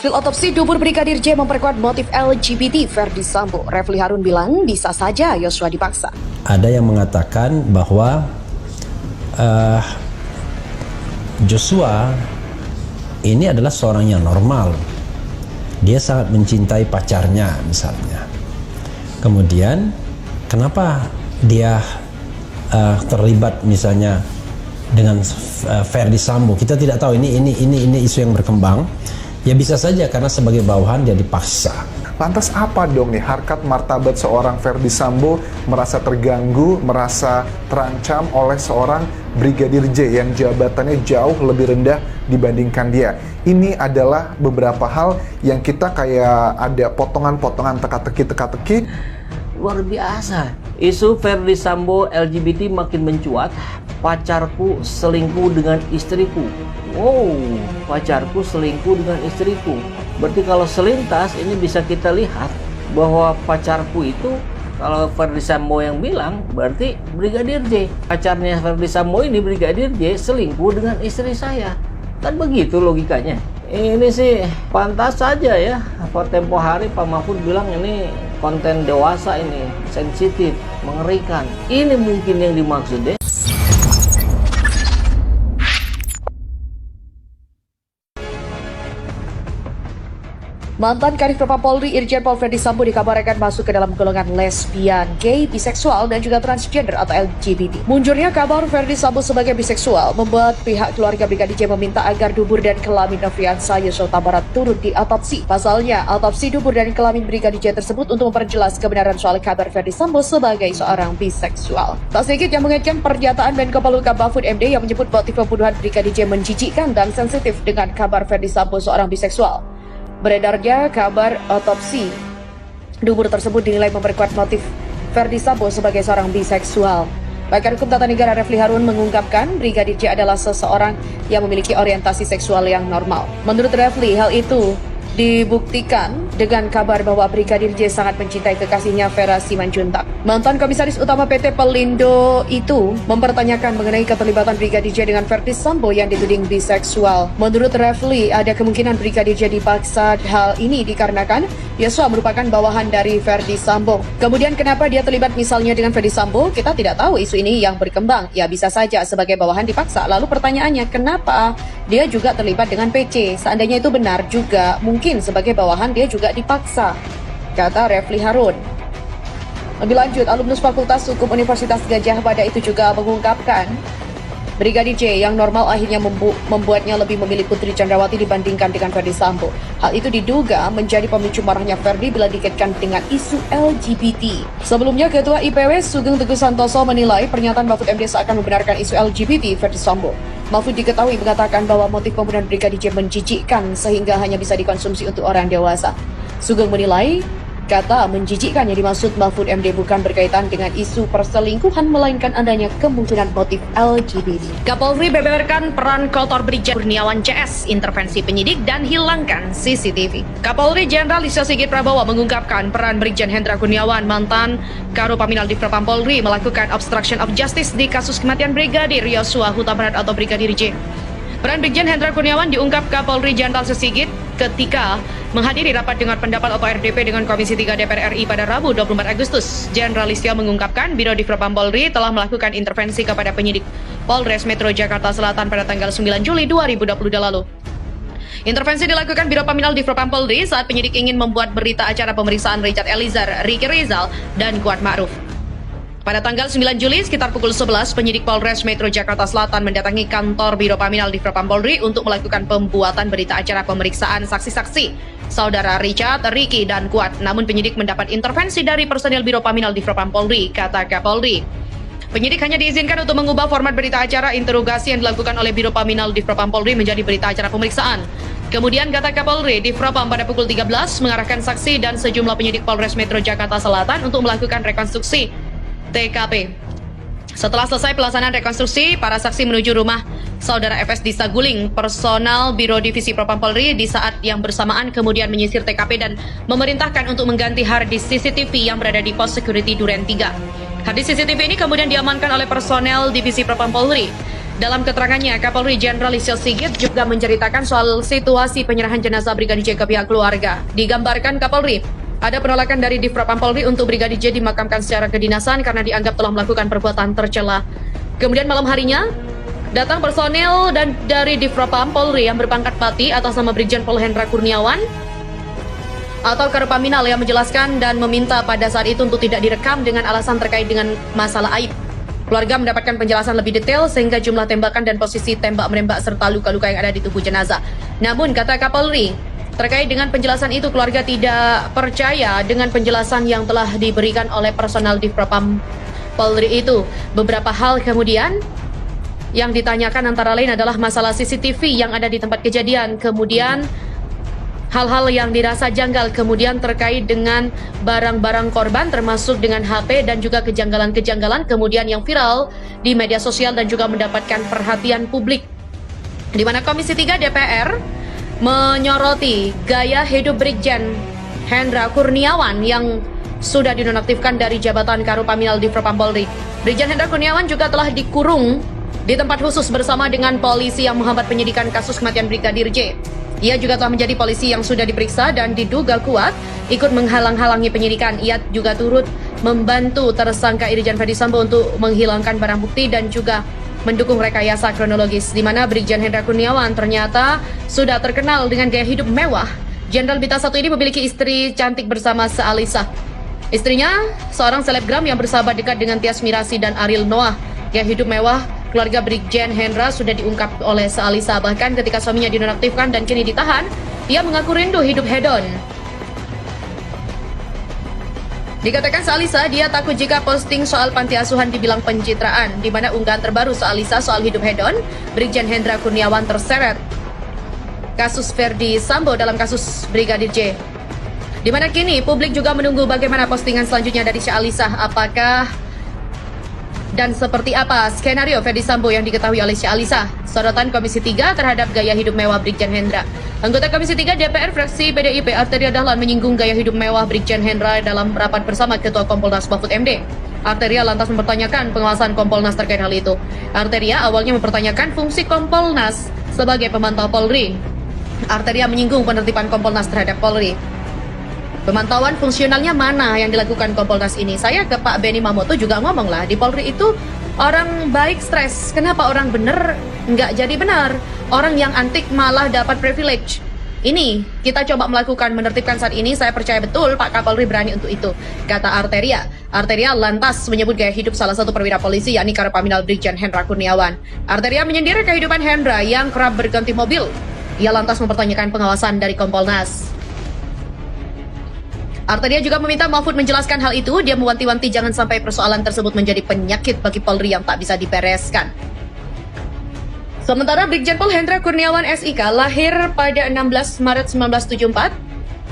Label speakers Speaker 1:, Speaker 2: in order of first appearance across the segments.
Speaker 1: Hasil otopsi dubur Brigadir J memperkuat motif LGBT Ferdi Sambo. Refli Harun bilang bisa saja Yosua dipaksa.
Speaker 2: Ada yang mengatakan bahwa Joshua ini adalah seorang yang normal. Dia sangat mencintai pacarnya misalnya. Kemudian kenapa dia terlibat misalnya dengan Ferdi Sambo? Kita tidak tahu, ini isu yang berkembang. Ya bisa saja karena sebagai bawahan dia dipaksa.
Speaker 3: Lantas apa dong nih harkat martabat seorang Ferdi Sambo merasa terganggu, merasa terancam oleh seorang Brigadir J yang jabatannya jauh lebih rendah dibandingkan dia? Ini adalah beberapa hal yang kita kayak ada potongan-potongan teka-teki.
Speaker 4: Luar biasa. Isu Ferdi Sambo LGBT makin mencuat. Pacarku selingkuh dengan istriku. Wow, pacarku selingkuh dengan istriku. Berarti kalau selintas ini bisa kita lihat bahwa pacarku itu, kalau Ferdi Sambo yang bilang, berarti Brigadir J. Pacarnya Ferdi Sambo ini, Brigadir J, selingkuh dengan istri saya. Kan begitu logikanya. Ini sih pantas saja ya. Tempo hari Pak Mahfud bilang ini konten dewasa, ini sensitif, mengerikan. Ini mungkin yang dimaksud ya.
Speaker 1: Mantan Kadif Propam Polri Irjen Pol Ferdi Sambo dikabarkan masuk ke dalam golongan lesbian, gay, biseksual, dan juga transgender atau LGBT. Munculnya kabar Ferdi Sambo sebagai biseksual membuat pihak keluarga Brigadir J meminta agar dubur dan kelamin Nofriansah Yosua Huta Barat turut diotopsi. Pasalnya, otopsi dubur dan kelamin Brigadir J tersebut untuk memperjelas kebenaran soal kabar Ferdi Sambo sebagai seorang biseksual. Tak sedikit yang mengaitkan pernyataan Menko Polhukam Mahfud MD yang menyebut motif pembunuhan Brigadir J menjijikkan dan sensitif dengan kabar Ferdi Sambo seorang biseksual. Beredarnya kabar otopsi dubur tersebut dinilai memperkuat motif Ferdi Sambo sebagai seorang biseksual. Pakar Hukum Tata Negara Refli Harun mengungkapkan Brigadir J adalah seseorang yang memiliki orientasi seksual yang normal. Menurut Refli, hal itu dibuktikan dengan kabar bahwa Brigadir J sangat mencintai kekasihnya Vera Simanjuntak. Mantan Komisaris Utama PT Pelindo itu mempertanyakan mengenai keterlibatan Brigadir J dengan Ferdi Sambo yang dituding biseksual. Menurut Refli, ada kemungkinan Brigadir J dipaksa. Hal ini dikarenakan Yosua merupakan bawahan dari Ferdi Sambo. Kemudian kenapa dia terlibat misalnya dengan Ferdi Sambo? Kita tidak tahu, isu ini yang berkembang. Ya bisa saja sebagai bawahan dipaksa. Lalu pertanyaannya, kenapa dia juga terlibat dengan PC? Seandainya itu benar juga, mungkin sebagai bawahan dia juga dipaksa, kata Refli Harun. Lebih lanjut, alumnus Fakultas Hukum Universitas Gadjah Mada itu juga mengungkapkan Brigadir J yang normal akhirnya membuatnya lebih memilih Putri Chandrawati dibandingkan dengan Ferdi Sambo. Hal itu diduga menjadi pemicu marahnya Ferdi bila dikaitkan dengan isu LGBT. Sebelumnya, Ketua IPW Sugeng Teguh Santoso menilai pernyataan Mahfud MD seakan membenarkan isu LGBT Ferdi Sambo. Mahfud diketahui mengatakan bahwa motif pembunuhan Brigadir J menjijikkan sehingga hanya bisa dikonsumsi untuk orang dewasa. Sugeng menilai kata menjijikkan yang dimaksud Mahfud MD bukan berkaitan dengan isu perselingkuhan, melainkan adanya kemungkinan motif LGBT. Kapolri beberkan peran Koltor Brigjen Kurniawan CS, intervensi penyidik dan hilangkan CCTV. Kapolri Jenderal Listio Sigit Prabowo mengungkapkan peran Brigjen Hendra Kurniawan, mantan Karopaminal di Propam Polri, melakukan obstruction of justice di kasus kematian Brigadir Yosua Huta Barat atau Brigadir J. Peran Brigjen Hendra Kurniawan diungkap Kapolri Jenderal Listio Sigit ketika menghadiri rapat dengar pendapat atau RDP dengan Komisi 3 DPR RI pada Rabu 24 Agustus. Jenderal Listio mengungkapkan Biro di Propam Polri telah melakukan intervensi kepada penyidik Polres Metro Jakarta Selatan pada tanggal 9 Juli 2022 lalu. Intervensi dilakukan Biro Paminal di Propam Polri saat penyidik ingin membuat berita acara pemeriksaan Richard Eliezer, Ricky Rizal, dan Kuat Ma'ruf. Pada tanggal 9 Juli sekitar pukul 11, penyidik Polres Metro Jakarta Selatan mendatangi kantor Biro Paminal di Propam Polri untuk melakukan pembuatan berita acara pemeriksaan saksi-saksi saudara Richard, Ricky, dan Kuat. Namun penyidik mendapat intervensi dari personil Biro Paminal di Propam Polri, kata Kapolri. Penyidik hanya diizinkan untuk mengubah format berita acara interogasi yang dilakukan oleh Biro Paminal di Propam Polri menjadi berita acara pemeriksaan. Kemudian kata Kapolri, di Propam pada pukul 13 mengarahkan saksi dan sejumlah penyidik Polres Metro Jakarta Selatan untuk melakukan rekonstruksi TKP. Setelah selesai pelaksanaan rekonstruksi, para saksi menuju rumah saudara FS di Saguling. Personal Biro Divisi Propam Polri di saat yang bersamaan kemudian menyisir TKP dan memerintahkan untuk mengganti harddisk CCTV yang berada di pos security Duren 3. Harddisk CCTV ini kemudian diamankan oleh personel Divisi Propam Polri. Dalam keterangannya, Kapolri Jenderal Listio Sigit juga menceritakan soal situasi penyerahan jenazah Brigadir J ke pihak keluarga. Digambarkan Kapolri, ada penolakan dari Divpropam Polri untuk Brigadir J dimakamkan secara kedinasan karena dianggap telah melakukan perbuatan tercela. Kemudian malam harinya, datang personel dan dari Divpropam Polri yang berpangkat Pati atas nama Brigjen Pol Hendra Kurniawan atau Karopaminal yang menjelaskan dan meminta pada saat itu untuk tidak direkam dengan alasan terkait dengan masalah aib. Keluarga mendapatkan penjelasan lebih detail sehingga jumlah tembakan dan posisi tembak menembak serta luka-luka yang ada di tubuh jenazah. Namun kata Kapolri, terkait dengan penjelasan itu keluarga tidak percaya dengan penjelasan yang telah diberikan oleh personal Divpropam Polri itu. Beberapa hal kemudian yang ditanyakan antara lain adalah masalah CCTV yang ada di tempat kejadian, kemudian hal-hal yang dirasa janggal kemudian terkait dengan barang-barang korban termasuk dengan HP dan juga kejanggalan-kejanggalan kemudian yang viral di media sosial dan juga mendapatkan perhatian publik. Di mana Komisi 3 DPR menyoroti gaya hidup Brigjen Hendra Kurniawan yang sudah dinonaktifkan dari jabatan Karopaminal Divpropam Polri. Brigjen Hendra Kurniawan juga telah dikurung di tempat khusus bersama dengan polisi yang menghambat penyidikan kasus kematian Brigadir J. Ia juga telah menjadi polisi yang sudah diperiksa dan diduga kuat ikut menghalang-halangi penyidikan. Ia juga turut membantu tersangka Irjen Ferdy Sambo untuk menghilangkan barang bukti dan juga mendukung rekayasa kronologis, di mana Brigjen Hendra Kurniawan ternyata sudah terkenal dengan gaya hidup mewah. Jenderal Bintang 1 ini memiliki istri cantik bersama Sealisa. Istrinya seorang selebgram yang bersahabat dekat dengan Tias Mirasih dan Ariel Noah. Gaya hidup mewah keluarga Brigjen Hendra sudah diungkap oleh Sealisa. Bahkan ketika suaminya dinonaktifkan dan kini ditahan, ia mengaku rindu hidup hedon. Dikatakan Sealisa, dia takut jika posting soal panti asuhan dibilang pencitraan, di mana unggahan terbaru Sealisa soal hidup hedon, Brigjen Hendra Kurniawan terseret kasus Ferdy Sambo dalam kasus Brigadir J. Di mana kini publik juga menunggu bagaimana postingan selanjutnya dari Sealisa, apakah dan seperti apa skenario Ferdy Sambo yang diketahui oleh Sealisa. Sorotan Komisi 3 terhadap gaya hidup mewah Brigjen Hendra. Anggota Komisi 3 DPR fraksi PDIP Arteria Dahlan menyinggung gaya hidup mewah Brigjen Hendra dalam rapat bersama Ketua Kompolnas Mahfud MD. Arteria lantas mempertanyakan pengawasan Kompolnas terkait hal itu. Arteria awalnya mempertanyakan fungsi Kompolnas sebagai pemantau Polri. Arteria menyinggung penertiban Kompolnas terhadap Polri. Pemantauan fungsionalnya mana yang dilakukan Kompolnas ini? Saya ke Pak Benny Mamoto juga ngomong lah, di Polri itu orang baik stres. Kenapa orang benar nggak jadi benar? Orang yang antik malah dapat privilege. Ini kita coba melakukan menertibkan saat ini. Saya percaya betul Pak Kapolri berani untuk itu, kata Arteria. Arteria lantas menyebut gaya hidup salah satu perwira polisi yakni Karopaminal Brigjen Hendra Kurniawan. Arteria menyindir kehidupan Hendra yang kerap berganti mobil. Ia lantas mempertanyakan pengawasan dari Kompolnas. Arteria juga meminta Mahfud menjelaskan hal itu. Dia mewanti-wanti jangan sampai persoalan tersebut menjadi penyakit bagi Polri yang tak bisa dibereskan. Sementara Brigjen Pol Hendra Kurniawan SIK lahir pada 16 Maret 1974.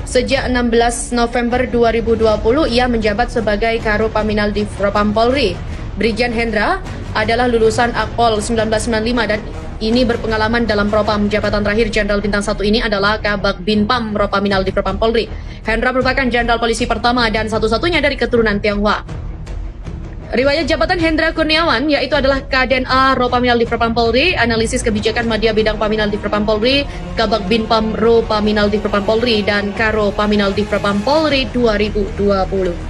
Speaker 1: Sejak 16 November 2020 ia menjabat sebagai Karopaminal Divpropam Polri. Brigjen Hendra adalah lulusan Akpol 1995 dan ini berpengalaman dalam Propam. Jabatan terakhir Jenderal Bintang 1 ini adalah Kabag Binpam Ropaminal Divpropam Polri. Hendra merupakan jenderal polisi pertama dan satu-satunya dari keturunan Tionghoa. Riwayat jabatan Hendra Kurniawan yaitu adalah KDNA Ropaminal Divpropam Polri, analisis kebijakan Madya Bidang Paminal Divpropam Polri, Kabag Binpam Ropaminal Divpropam Polri, dan Karo Paminal Divpropam Polri 2020.